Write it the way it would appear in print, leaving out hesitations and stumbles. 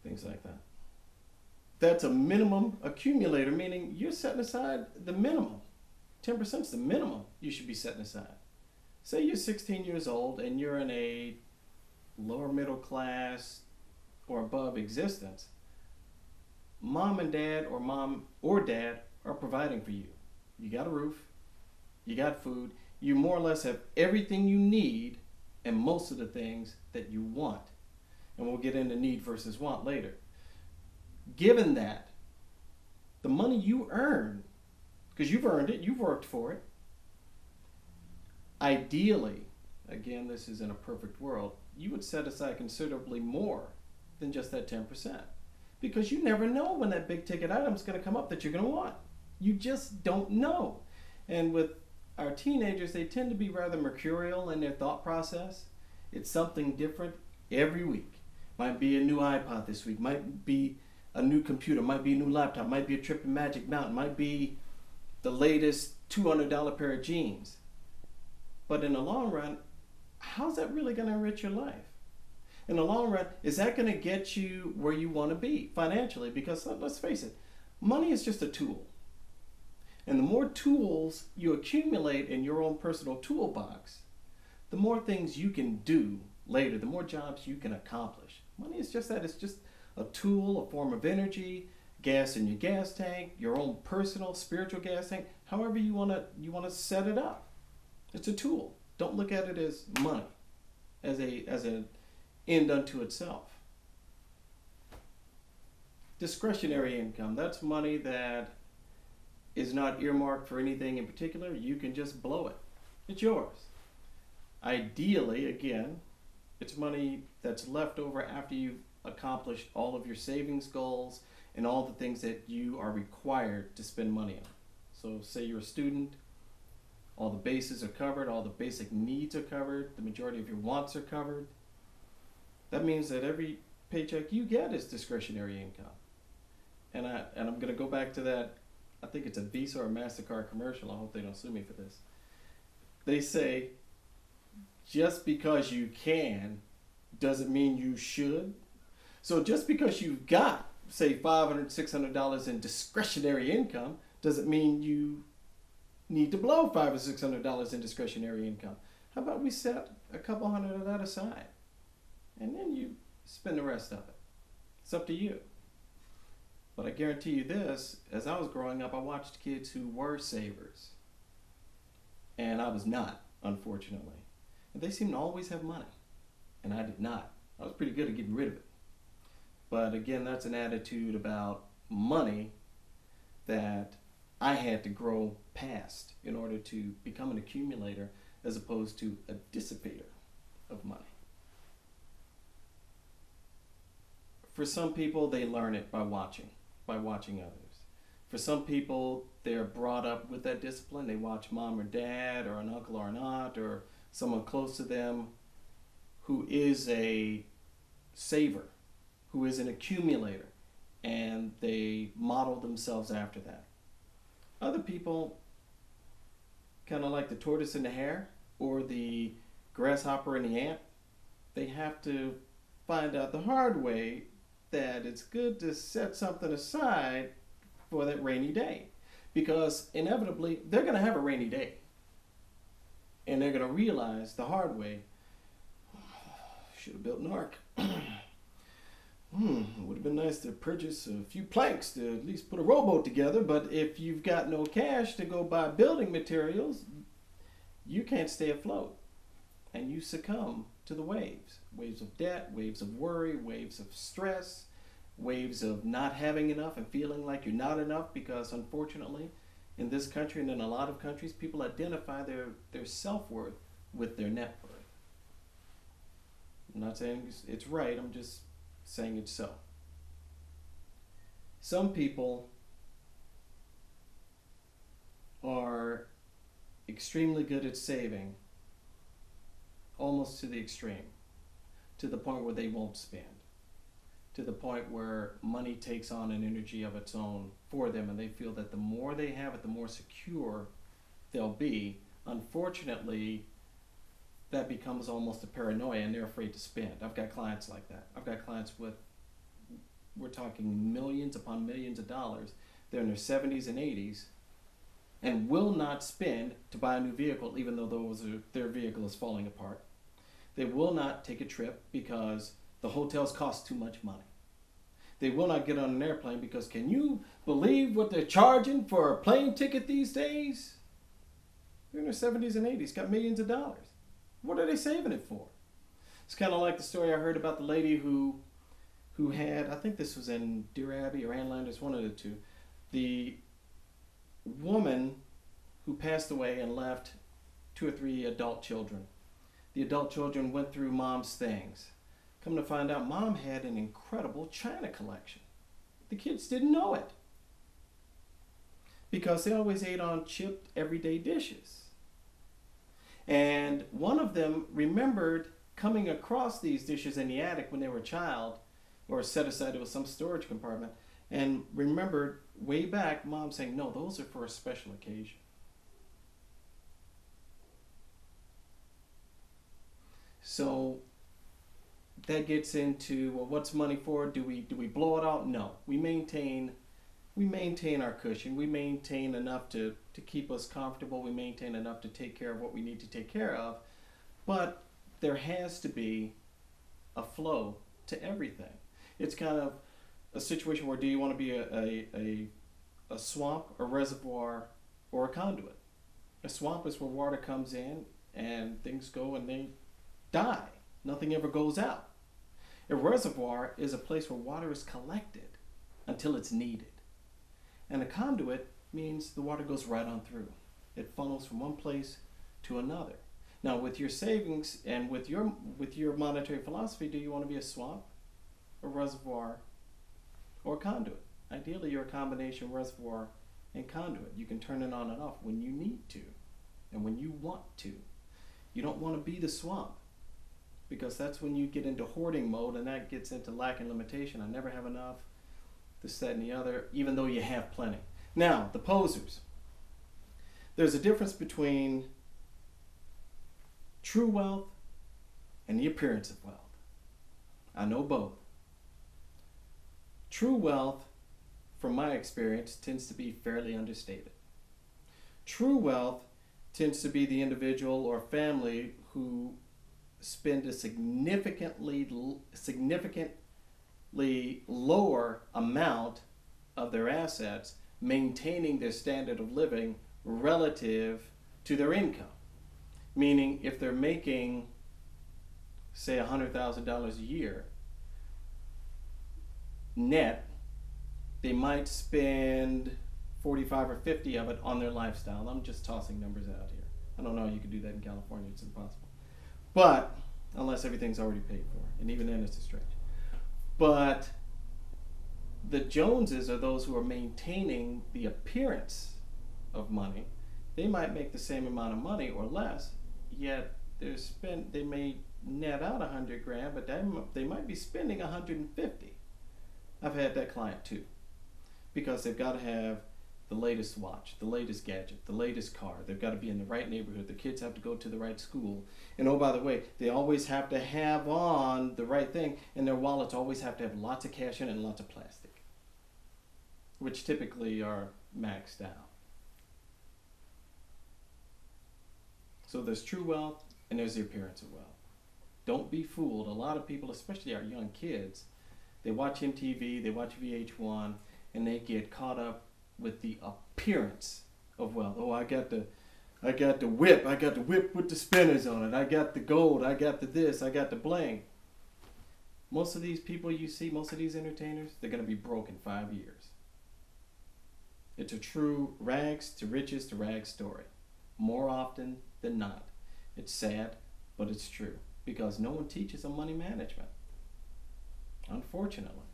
things like that. That's a minimum accumulator, meaning you're setting aside the minimum. 10% is the minimum you should be setting aside. Say you're 16 years old and you're in a lower middle class or above existence. Mom and dad, or mom or dad, are providing for you. You got a roof, you got food, you more or less have everything you need and most of the things that you want. And we'll get into need versus want later. Given that, the money you earn, because you've earned it, you've worked for it, ideally, again, this is in a perfect world, you would set aside considerably more than just that 10%. Because you never know when that big ticket item is going to come up that you're going to want. You just don't know. And with our teenagers, they tend to be rather mercurial in their thought process. It's something different every week. Might be a new iPod this week, might be a new computer, might be a new laptop, might be a trip to Magic Mountain, might be the latest $200 pair of jeans. But in the long run, how's that really going to enrich your life? In the long run, is that going to get you where you want to be financially? Because let's face it, money is just a tool. And the more tools you accumulate in your own personal toolbox, the more things you can do later, the more jobs you can accomplish. Money is just that. It's just a tool, a form of energy, gas in your gas tank, your own personal, spiritual gas tank, however you want to set it up. It's a tool. Don't look at it as money, as an end unto itself. Discretionary income, that's money that is not earmarked for anything in particular. You can just blow it. It's yours. Ideally, again, it's money that's left over after you've accomplished all of your savings goals and all the things that you are required to spend money on. So say you're a student, all the bases are covered, all the basic needs are covered, the majority of your wants are covered. That means that every paycheck you get is discretionary income. And I'm going to go back to that, I think it's a Visa or a MasterCard commercial, I hope they don't sue me for this. They say, just because you can doesn't mean you should. So just because you've got, say, $500, $600 in discretionary income doesn't mean you need to blow $500 or $600 in discretionary income. How about we set a couple hundred of that aside? And then you spend the rest of it. It's up to you. But I guarantee you this, as I was growing up, I watched kids who were savers. And I was not, unfortunately. And they seemed to always have money. And I did not. I was pretty good at getting rid of it. But again, that's an attitude about money that I had to grow past in order to become an accumulator as opposed to a dissipator of money. For some people, they learn it by watching others. For some people, they're brought up with that discipline. They watch mom or dad or an uncle or an aunt or someone close to them who is a saver, who is an accumulator, and they model themselves after that. Other people, kind of like the tortoise and the hare or the grasshopper and the ant, they have to find out the hard way that it's good to set something aside for that rainy day, because inevitably they're going to have a rainy day and they're going to realize the hard way, should have built an ark. It would have been nice to purchase a few planks to at least put a rowboat together, but if you've got no cash to go buy building materials, you can't stay afloat and you succumb to the waves. Waves of debt, waves of worry, waves of stress, waves of not having enough and feeling like you're not enough, because unfortunately in this country and in a lot of countries, people identify their self-worth with their net worth. I'm not saying it's right, I'm just saying it's so. Some people are extremely good at saving, almost to the extreme, to the point where they won't spend, to the point where money takes on an energy of its own for them, and they feel that the more they have it, the more secure they'll be. Unfortunately, that becomes almost a paranoia, and they're afraid to spend. I've got clients like that. I've got clients with we're talking millions upon millions of dollars. They're in their 70s and 80s and will not spend to buy a new vehicle even though their vehicle is falling apart. They will not take a trip because the hotels cost too much money. They will not get on an airplane because can you believe what they're charging for a plane ticket these days? They're in their 70s and 80s, got millions of dollars. What are they saving it for? It's kind of like the story I heard about the lady who had, I think this was in Dear Abby or Ann Landers, one of the two, the woman who passed away and left 2 or 3 adult children. The adult children went through mom's things. Come to find out, mom had an incredible china collection. The kids didn't know it because they always ate on chipped everyday dishes. And one of them remembered coming across these dishes in the attic when they were a child, or set aside it was some storage compartment, and remembered way back mom saying, no, those are for a special occasion. So that gets into, well, what's money for? Do we blow it out? No. We maintain our cushion. We maintain enough to keep us comfortable. We maintain enough to take care of what we need to take care of. But there has to be a flow to everything. It's kind of a situation where do you want to be a swamp, a reservoir, or a conduit? A swamp is where water comes in and things go and they die. Nothing ever goes out. A reservoir is a place where water is collected until it's needed. And a conduit means the water goes right on through. It funnels from one place to another. Now with your savings and with your monetary philosophy, do you want to be a swamp, a reservoir, or a conduit? Ideally, you're a combination reservoir and conduit. You can turn it on and off when you need to and when you want to. You don't want to be the swamp, because that's when you get into hoarding mode, and that gets into lack and limitation. I never have enough, this, that, and the other, even though you have plenty. Now, the posers. There's a difference between true wealth and the appearance of wealth. I know both. True wealth, from my experience, tends to be fairly understated. True wealth tends to be the individual or family who spend a significantly lower amount of their assets maintaining their standard of living relative to their income. Meaning, if they're making, say, $100,000 a year net, they might spend 45 or 50 of it on their lifestyle. I'm just tossing numbers out here. I don't know how you could do that in California. It's impossible. But, unless everything's already paid for, and even then it's a stretch. But the Joneses are those who are maintaining the appearance of money. They might make the same amount of money or less, yet they may net out $100,000, but they might be spending $150,000. I've had that client too, because they've got to have the latest watch, the latest gadget, the latest car. They've got to be in the right neighborhood. The kids have to go to the right school. And oh, by the way, they always have to have on the right thing, and their wallets always have to have lots of cash in it and lots of plastic, which typically are maxed out. So there's true wealth and there's the appearance of wealth. Don't be fooled. A lot of people, especially our young kids, they watch MTV, they watch VH1, and they get caught up with the appearance of wealth. Oh, I got the whip. I got the whip with the spinners on it. I got the gold. I got the this. I got the bling. Most of these people you see, most of these entertainers, they're going to be broke in 5 years. It's a true rags to riches to rags story. More often than not. It's sad, but it's true. Because no one teaches them money management. Unfortunately.